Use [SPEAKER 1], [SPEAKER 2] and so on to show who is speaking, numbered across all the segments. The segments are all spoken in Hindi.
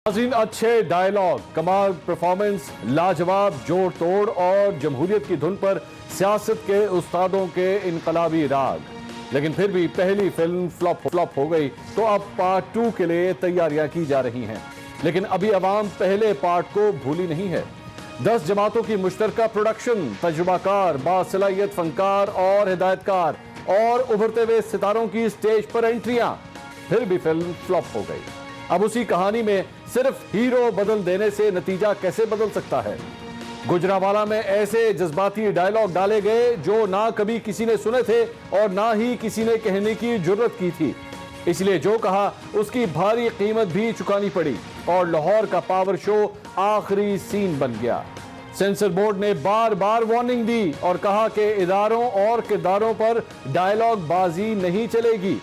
[SPEAKER 1] अच्छे डायलॉग, कमाल परफॉर्मेंस, लाजवाब जोड़ तोड़ और जमहूरियत की धुन पर सियासत के उस्तादों के इनकलाबी राग। लेकिन फिर भी पहली फिल्म फ्लॉप हो गई तो अब पार्ट 2 के लिए तैयारियां की जा रही हैं। लेकिन अभी अवाम पहले पार्ट को भूली नहीं है। 10 जमातों की मुश्तरका प्रोडक्शन, तजुर्बाकार, बासलाहियत फनकार और हिदायतकार और उभरते हुए सितारों की स्टेज पर एंट्रियां, फिर भी फिल्म फ्लॉप हो गई। अब उसी कहानी में सिर्फ हीरो बदल देने से नतीजा कैसे बदल सकता है? गुजरावाला में ऐसे जज्बाती डायलॉग डाले गए जो ना कभी किसी ने सुने थे और ना ही किसी ने कहने की जुर्रत की थी। इसलिए जो कहा उसकी भारी कीमत भी चुकानी पड़ी और लाहौर का पावर शो आखिरी सीन बन गया। सेंसर बोर्ड ने बार बार वार्निंग दी और कहा कि इदारों और किरदारों पर डायलॉग बाजी नहीं चलेगी।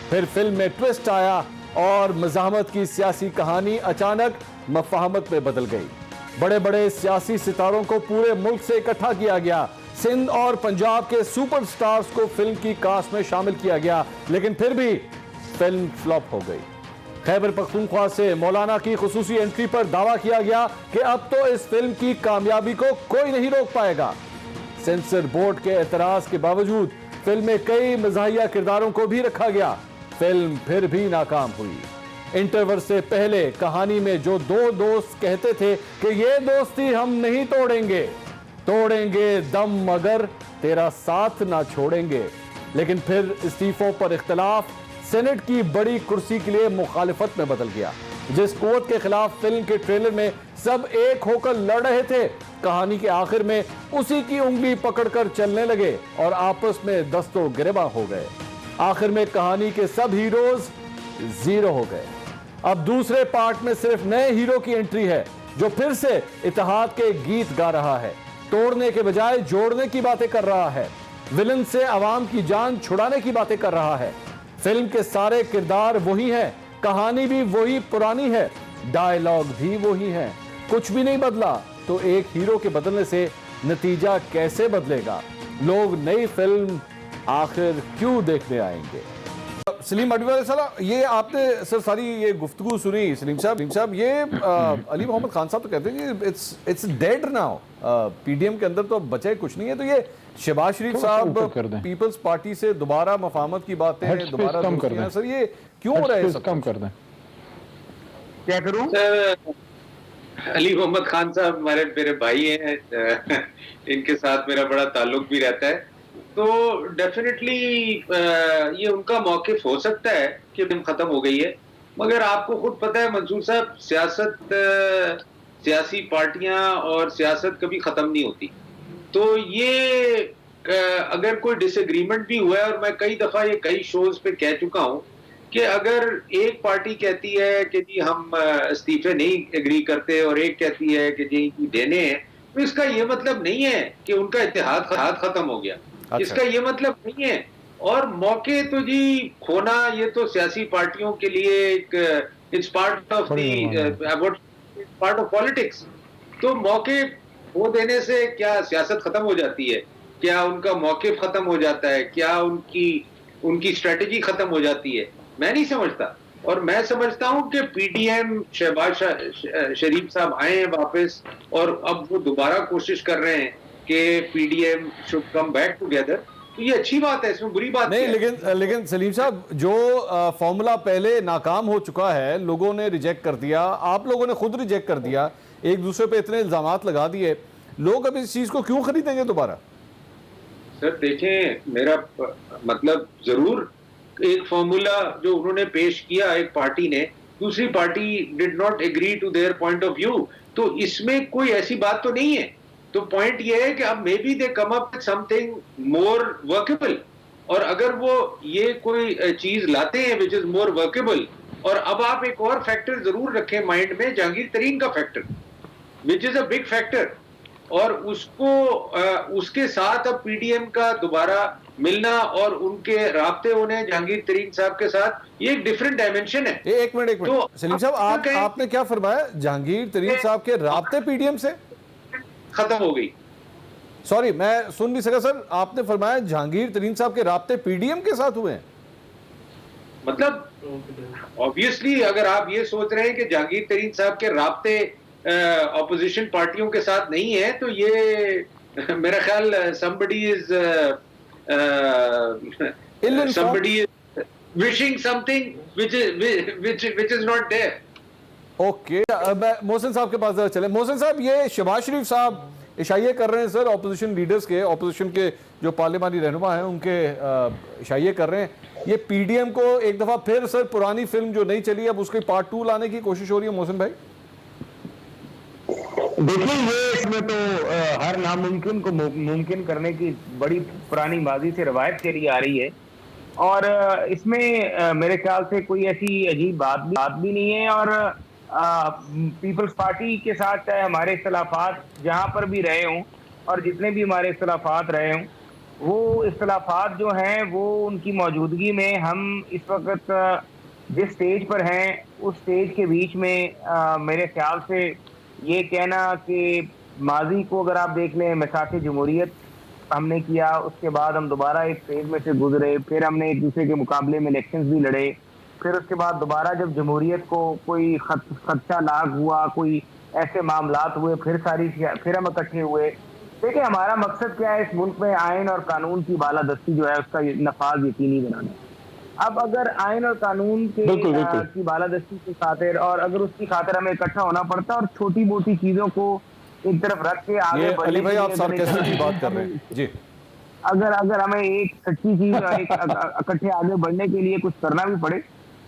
[SPEAKER 1] फिर फिल्म में ट्विस्ट आया और मज़ाहमत की सियासी कहानी अचानक मफाहमत में बदल गई। बड़े बड़े सियासी सितारों को पूरे मुल्क से इकट्ठा किया गया। सिंध और पंजाब के सुपरस्टार्स को फिल्म की कास्ट में शामिल किया गया, लेकिन फिर भी फिल्म फ्लॉप हो गई। खैबर पख्तूनख्वा से मौलाना की खुसूसी एंट्री पर दावा किया गया कि अब तो इस फिल्म की कामयाबी को कोई नहीं रोक पाएगा। सेंसर बोर्ड के एतराज के बावजूद फिल्म में कई मज़ाहिया किरदारों को भी रखा गया। फिल्म फिर भी नाकाम हुई। इंटरवल से पहले कहानी में जो दो दोस्त कहते थे कि ये दोस्ती हम नहीं तोड़ेंगे दम मगर तेरा साथ ना छोड़ेंगे, लेकिन फिर इस्तीफों पर इख्तलाफ सेनेट की बड़ी कुर्सी के लिए मुखालिफत में बदल गया। जिस कुव्वत के खिलाफ फिल्म के ट्रेलर में सब एक होकर लड़ रहे थे, कहानी के आखिर में उसी की उंगली पकड़कर चलने लगे और आपस में दस्तों गिरबा हो गए। आखिर में कहानी के सब हीरोज जीरो हो गए। अब दूसरे पार्ट में सिर्फ नए हीरो की एंट्री है जो फिर से इत्तेहाद के गीत गा रहा है, तोड़ने के बजाय जोड़ने की बातें कर रहा है, विलन से आवाम की जान छुड़ाने की बातें कर रहा है। फिल्म के सारे किरदार वही हैं, कहानी भी वही पुरानी है, डायलॉग भी वही है, कुछ भी नहीं बदला। तो एक हीरो के बदलने से नतीजा कैसे बदलेगा? लोग नई फिल्म आखिर क्यों देखने आएंगे? सलीम अडवाणी साहब, ये आपने सर सारी ये गुफ्तगू सुनी। सलीम साहब ये अली मोहम्मद खान साहब तो कहते हैं कि इट्स डेड नाउ, पीडीएम के अंदर तो बचे कुछ नहीं है। तो ये शहबाज शरीफ साहब पीपल्स पार्टी से दोबारा मफाहमत की बातें हैं, दोबारा सर ये क्यों हो रहा है? सब कम कर दें,
[SPEAKER 2] क्या करूं?
[SPEAKER 3] अली मोहम्मद खान साहब हमारे मेरे भाई हैं, इनके साथ मेरा बड़ा ताल्लुक भी रहता है। तो डेफिनेटली ये उनका मौकिफ हो सकता है कि फिल्म खत्म हो गई है, मगर आपको खुद पता है मंसूर साहब, सियासी पार्टियां और सियासत कभी खत्म नहीं होती। तो ये अगर कोई डिसएग्रीमेंट भी हुआ है, और मैं कई दफा ये कई शोज पे कह चुका हूं कि अगर एक पार्टी कहती है कि जी हम इस्तीफे नहीं एग्री करते और एक कहती है कि जी देने हैं, तो इसका ये मतलब नहीं है कि उनका इत्तेहाद खत्म हो गया। अच्छा। इसका ये मतलब नहीं है। और मौके तो जी खोना, ये तो सियासी पार्टियों के लिए एक it's part of part of politics. तो मौके खो देने से क्या सियासत खत्म हो जाती है? क्या उनका मौकिफ खत्म हो जाता है? क्या उनकी स्ट्रेटेजी खत्म हो जाती है? मैं नहीं समझता। और मैं समझता हूं कि पीडीएम, शहबाज शरीफ साहब आए हैं वापस, और अब वो दोबारा कोशिश कर रहे हैं कि PDM should come back together. तो ये अच्छी बात है, इसमें बुरी बात नहीं।
[SPEAKER 1] लेकिन सलीम साहब, जो फॉर्मूला पहले नाकाम हो चुका है, लोगों ने रिजेक्ट कर दिया, आप लोगों ने खुद रिजेक्ट कर दिया, एक दूसरे पे इतने इल्जामात लगा दिए, लोग अब इस चीज को क्यों खरीदेंगे दोबारा?
[SPEAKER 3] सर देखें, मेरा मतलब जरूर एक फॉर्मूला जो उन्होंने पेश किया एक पार्टी ने, दूसरी party did not agree to their point of view, तो इसमें कोई ऐसी बात तो नहीं है। तो पॉइंट ये है कि अब may be they come up with something more workable, और अगर वो ये कोई चीज लाते हैं विच इज मोर वर्केबल, और अब आप एक और फैक्टर जरूर रखें माइंड में, जहांगीर तरीन का factor which is a big factor, और उसके साथ अब पीडीएम का दोबारा मिलना और उनके राब्ते होने जहांगीर तरीन साहब के साथ, ये एक डिफरेंट डायमेंशन है।
[SPEAKER 1] एक मिनट तो सलीम साहब, आपने क्या फरमाया? जहांगीर तरीन साहब के राब्ते पीडीएम से
[SPEAKER 3] खत्म हो गई।
[SPEAKER 1] सॉरी, मैं सुन नहीं सका सर। आपने फरमाया जहांगीर तरीन साहब के राब्ते पीडीएम के साथ हुए हैं?
[SPEAKER 3] मतलब ऑब्वियसली अगर आप ये सोच रहे हैं कि जहांगीर तरीन साहब के राब्ते ऑपोजिशन पार्टियों के साथ नहीं है, तो ये मेरा ख्याल somebody is wishing something which is not there.
[SPEAKER 1] Okay मैं मोहसिन साहब के पास जरा चले। मोहसिन साहब, ये शहबाज शरीफ साहब इशाये कर रहे हैं सर ऑपोजिशन लीडर्स के, ऑपोजिशन के जो पार्लिमानी रहनुमा हैं उनके इशाये कर रहे हैं, ये पीडीएम को एक दफा फिर सर पुरानी फिल्म जो नहीं चली अब उसके पार्ट 2 लाने की कोशिश हो रही है। मोहसिन भाई
[SPEAKER 2] देखिए, ये इसमें तो हर नामुमकिन को मुमकिन करने की बड़ी पुरानी माजी से रवायत चली आ रही है, और इसमें मेरे ख्याल से कोई ऐसी अजीब बात भी नहीं है। और पीपल्स पार्टी के साथ चाहे हमारे इख्तलाफात जहाँ पर भी रहे हों और जितने भी हमारे इख्तलाफात रहे हों, वो इख्तलाफात जो हैं वो उनकी मौजूदगी में हम इस वक्त जिस स्टेज पर हैं उस स्टेज के बीच में मेरे ख्याल से ये कहना कि माजी को अगर आप देख लें, मिसाक़ जमहूरियत हमने किया, उसके बाद हम दोबारा एक फेज में से गुजरे, फिर हमने एक दूसरे के मुकाबले में इलेक्शंस भी लड़े, फिर उसके बाद दोबारा जब जमहूरियत को कोई खदशा लाग हुआ, कोई ऐसे मामलात हुए, फिर हम इकट्ठे हुए। देखिए, हमारा मकसद क्या है इस मुल्क में आइन और कानून की बालादस्ती जो है उसका नफाज यकीनी बनाना। अब अगर आइन और कानून की बालादस्ती की खातिर और अगर उसकी खातिर हमें इकट्ठा होना पड़ता है और छोटी मोटी चीजों को एक तरफ रख के आगे
[SPEAKER 1] अली भाई आप सार्केस्टिक की बात कर रहे हैं जी,
[SPEAKER 2] अगर हमें एक सच्ची चीज इकट्ठे आगे बढ़ने के लिए कुछ करना भी पड़े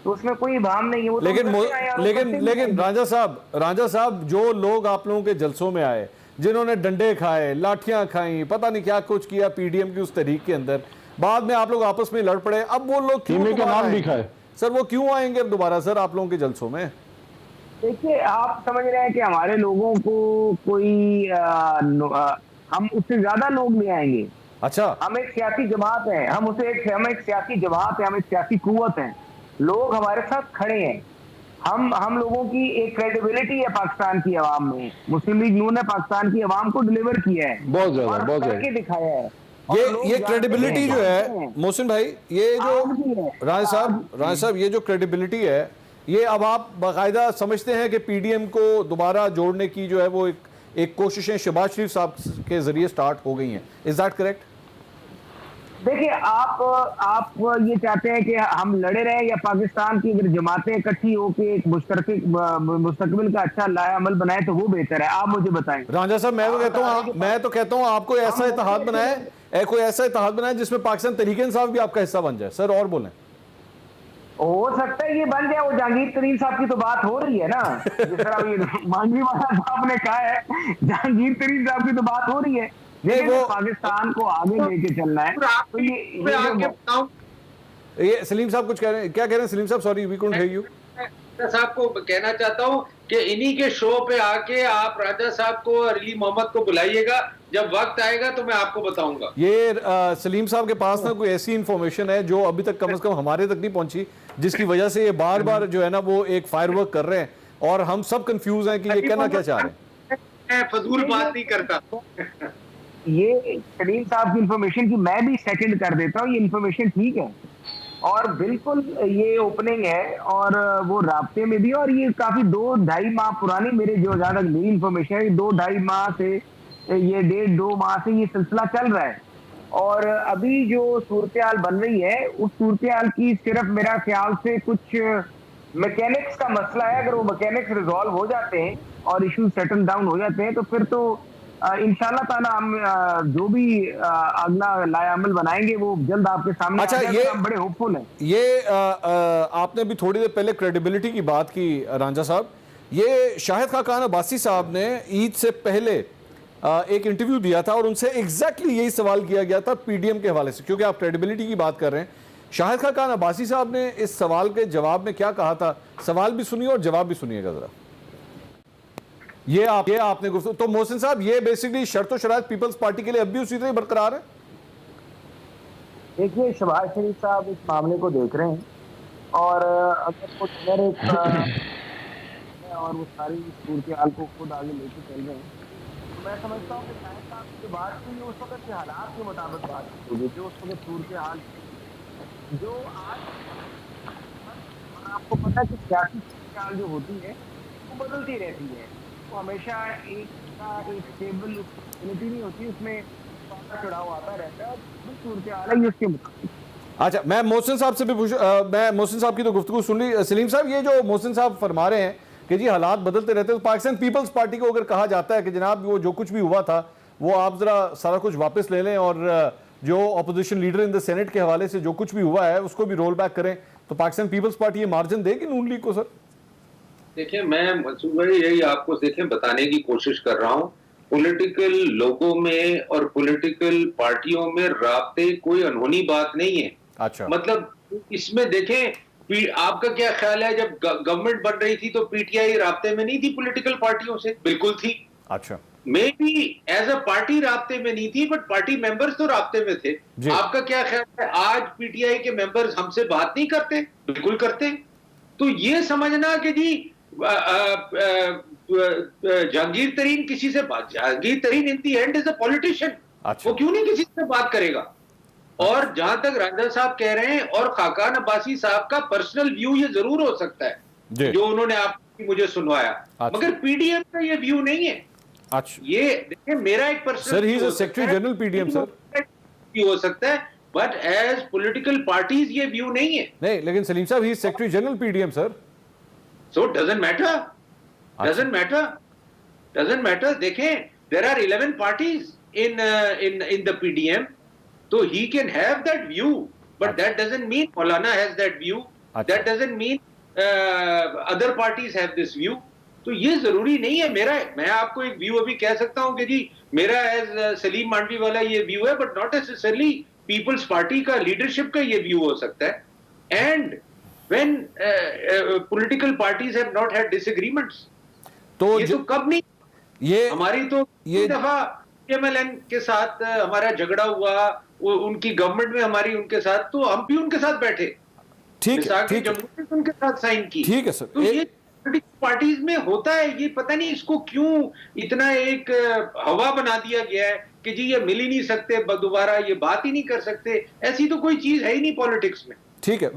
[SPEAKER 2] तो उसमें कोई भाम नहीं है। वो
[SPEAKER 1] लेकिन राजा साहब जो लोग आप लोगों के जलसों में आए, जिन्होंने डंडे खाए, लाठियां खाई, पता नहीं क्या कुछ किया पीडीएम की उस तहरीक के अंदर, बाद में आप लोग आपस में लड़ पड़े, अब वो लोग क्यों नाम भी खाए सर, वो क्यों आएंगे अब दोबारा सर आप लोगों के जलसों में?
[SPEAKER 2] देखिए, आप समझ रहे हैं कि हमारे लोगों को कोई हम उससे ज्यादा लोग ले आएंगे।
[SPEAKER 1] अच्छा,
[SPEAKER 2] हम एक सियासी जमात है, हम एक सियासी जमात है, हम एक सियासी कुव्वत है, लोग हमारे साथ खड़े हैं। हम लोगों की एक क्रेडिबिलिटी है पाकिस्तान की आवाम में। मुस्लिम लीग नून ने पाकिस्तान की आवाम को डिलीवर किया है,
[SPEAKER 1] बहुत ज्यादा
[SPEAKER 2] दिखाया है।
[SPEAKER 1] ये क्रेडिबिलिटी जो है मोहसिन भाई, ये जो राज साहब ये जो क्रेडिबिलिटी है, ये अब आप बाकायदा समझते हैं कि पीडीएम को दोबारा जोड़ने की जो है वो एक कोशिशें शहबाज शरीफ साहब के जरिए स्टार्ट हो गई हैं, इज दैट करेक्ट?
[SPEAKER 2] देखिए, आप ये चाहते हैं कि हम लड़े रहे या पाकिस्तान की अगर जमातें इकट्ठी होकर एक मुस्तकबिल का अच्छा लाया अमल बनाए तो वो बेहतर है। आप मुझे बताएं।
[SPEAKER 1] राजा साहब, मैं तो कहता हूं आपको ऐसा इत्तेहाद बनाए, कोई ऐसा इत्तेहाद बनाए जिसमें पाकिस्तान तहरीक इंसाफ भी आपका हिस्सा बन जाए सर। और बोलें,
[SPEAKER 2] हो सकता है ये बन जाए। वो जहांगीर तरीन साहब की तो बात हो रही है ना, जिस तरह मांझी वाला साहब ने कहा है, जहांगीर तरीन साहब की तो बात हो रही है। वो पाकिस्तान को आगे लेके चलना है। तो
[SPEAKER 1] ये सलीम साहब कुछ कह रहे हैं, क्या कह रहे हैं Salim sahab? Sorry, we couldn't hear you.
[SPEAKER 3] Sahab को कहना चाहता हूं कि इन्हीं के शो पे आके आप राजा साहब को और अली मोहम्मद को बुलाइएगा, जब वक्त आएगा तो मैं आपको बताऊंगा।
[SPEAKER 1] ये सलीम साहब के पास ना कोई ऐसी इंफॉर्मेशन है जो अभी तक कम से कम हमारे तक नहीं पहुंची, जिसकी वजह से ये बार बार जो है ना वो एक फायरवर्क कर रहे हैं और हम सब कंफ्यूज हैं कि ये कहना क्या चाह रहे हैं।
[SPEAKER 3] मैं फजूल बात नहीं करता।
[SPEAKER 2] ये सलीम साहब की इंफॉर्मेशन की मैं भी सेकंड कर देता हूँ, ये इंफॉर्मेशन ठीक है और बिल्कुल ये ओपनिंग है और वो राब्ते में भी, और ये काफी 2-2.5 माह पुरानी मेरे जो ज्यादा मेरी इंफॉर्मेशन है, 2-2.5 माह से ये 1.5-2 माह से ये सिलसिला चल रहा है। और अभी जो सूरत हाल बन रही है उस सूरत हाल की सिर्फ मेरा ख्याल से कुछ मैकेनिक्स का मसला है। अगर वो मैकेनिक्स रिजॉल्व हो जाते हैं और इशू सेटल डाउन हो जाते हैं तो फिर तो इंशाल्लाह ताला हम जो भी अगला लायामल बनाएंगे वो जल्द आपके सामने।
[SPEAKER 1] अच्छा, ये
[SPEAKER 2] हम बड़े होपफुल हैं।
[SPEAKER 1] ये आपने भी थोड़ी देर पहले क्रेडिबिलिटी की बात की रांझा साहब, ये शाहिद खाकान अब्बासी साहब ने ईद से पहले एक इंटरव्यू दिया था और उनसे एग्जैक्टली यही सवाल किया गया था पीडीएम के हवाले से, क्योंकि आप क्रेडिबिलिटी की बात कर रहे हैं। शाहिद खाकान अब्बासी साहब ने इस सवाल के जवाब में क्या कहा था, सवाल भी सुनिए और जवाब भी सुनिएगा जरा। ये आपने तो मोहसिन साहब, ये बेसिकली शर्त और शराइत पीपल्स पार्टी के लिए अब भी उसी तरह बरकरार है।
[SPEAKER 2] देखिए, शहबाज शरीफ साहब इस मामले को देख रहे हैं और अगर कुछ और वो सारी सूरत हाल को खुद आगे लेके चल रहे हैं, तो मैं समझता हूँ कि शायद साहब की बात हुई उस वक्त के हालात के मुताबिक बात होगी, जो उस वक्त सूरत हाल जो आज आपको पता है कि सियासी चाल जो होती है वो बदलती रहती है, वो हमेशा एक स्टेबल स्टेबिलिटी नहीं होती, उसमें उतार चढ़ाव आता रहता है और जो सूरत हाल है ये उसके मुताबिक।
[SPEAKER 1] अच्छा, मैं मोहसिन साहब से भी मैं मोहसिन साहब की तो गुफ्तगू सुन ली। सलीम साहब, ये जो मोहसिन साहब फरमा रहे हैं कि जी हालात बदलते रहते हैं, तो पाकिस्तान पीपल्स पार्टी को अगर कहा जाता है कि जनाब वो जो कुछ भी हुआ था वो आप जरा सारा कुछ वापस ले लें और जो opposition leader in the senate के हवाले से जो कुछ भी हुआ है उसको भी रोल बैक करें, तो पाकिस्तान पीपल्स पार्टी ये मार्जिन देगी नून लीग को? सर
[SPEAKER 3] देखिए, मैं मंसूर भाई यही आपको देखें बताने की कोशिश कर रहा हूँ, पॉलिटिकल लोगों में और पॉलिटिकल पार्टियों में राब्ते कोई अनहोनी बात नहीं है।
[SPEAKER 1] अच्छा,
[SPEAKER 3] मतलब इसमें देखें, आपका क्या ख्याल है, जब गवर्नमेंट बन रही थी तो पीटीआई राब्ते में नहीं थी पॉलिटिकल पार्टियों से? बिल्कुल थी।
[SPEAKER 1] अच्छा,
[SPEAKER 3] may be as a party राब्ते में नहीं थी, बट पार्टी मेंबर्स तो राब्ते में थे। आपका क्या ख्याल है, आज पीटीआई के मेंबर्स हमसे बात नहीं करते? बिल्कुल करते। तो ये समझना कि जी जहांगीर तरीन किसी से बात, जहांगीर तरीन इन दी एंड इज अ पॉलिटिशियन,
[SPEAKER 1] अच्छा,
[SPEAKER 3] वो क्यों नहीं किसी से बात करेगा? और जहां तक राजा साहब कह रहे हैं, और खाकान अब्बासी साहब का पर्सनल व्यू ये जरूर हो सकता है जो उन्होंने आपको मुझे सुनवाया, मगर पीडीएम का ये व्यू नहीं है।
[SPEAKER 1] अच्छा,
[SPEAKER 3] ये देखिए, मेरा एक personal
[SPEAKER 1] sir he is a secretary general PDM sir,
[SPEAKER 3] view हो सकता है, बट एज पॉलिटिकल पार्टीज ये व्यू नहीं है।
[SPEAKER 1] नहीं, लेकिन Salim sahab he is secretary general PDM sir.
[SPEAKER 3] So doesn't matter, doesn't matter, doesn't matter. देखें, there are 11 parties in the PDM, so he can have that view, but that doesn't mean Maulana has that view, that doesn't mean other parties have this view। तो ये जरूरी नहीं है। मैं आपको एक व्यू अभी कह सकता हूं कि जी मेरा एज सलीम मांडवी वाला ये व्यू है, but not necessarily people's party का लीडरशिप का ये व्यू हो सकता है। And when political parties have not had disagreements,
[SPEAKER 1] तो
[SPEAKER 3] ये तो कब नहीं,
[SPEAKER 2] ये
[SPEAKER 3] हमारी तो ये दफा एमएलएन के साथ हमारा झगड़ा हुआ, उनकी गवर्नमेंट में हमारी उनके साथ, तो हम भी उनके साथ बैठे,
[SPEAKER 1] ठीक है, ठीक
[SPEAKER 3] है, उनके साथ साइन की।
[SPEAKER 1] ठीक है सर।
[SPEAKER 3] तो ये पार्टीज में होता है, ये पता नहीं इसको क्यों इतना एक हवा बना दिया गया है कि जी ये मिल ही नहीं सकते दोबारा, ये बात ही नहीं कर सकते। ऐसी तो कोई चीज है ही नहीं पॉलिटिक्स में।
[SPEAKER 1] ठीक है।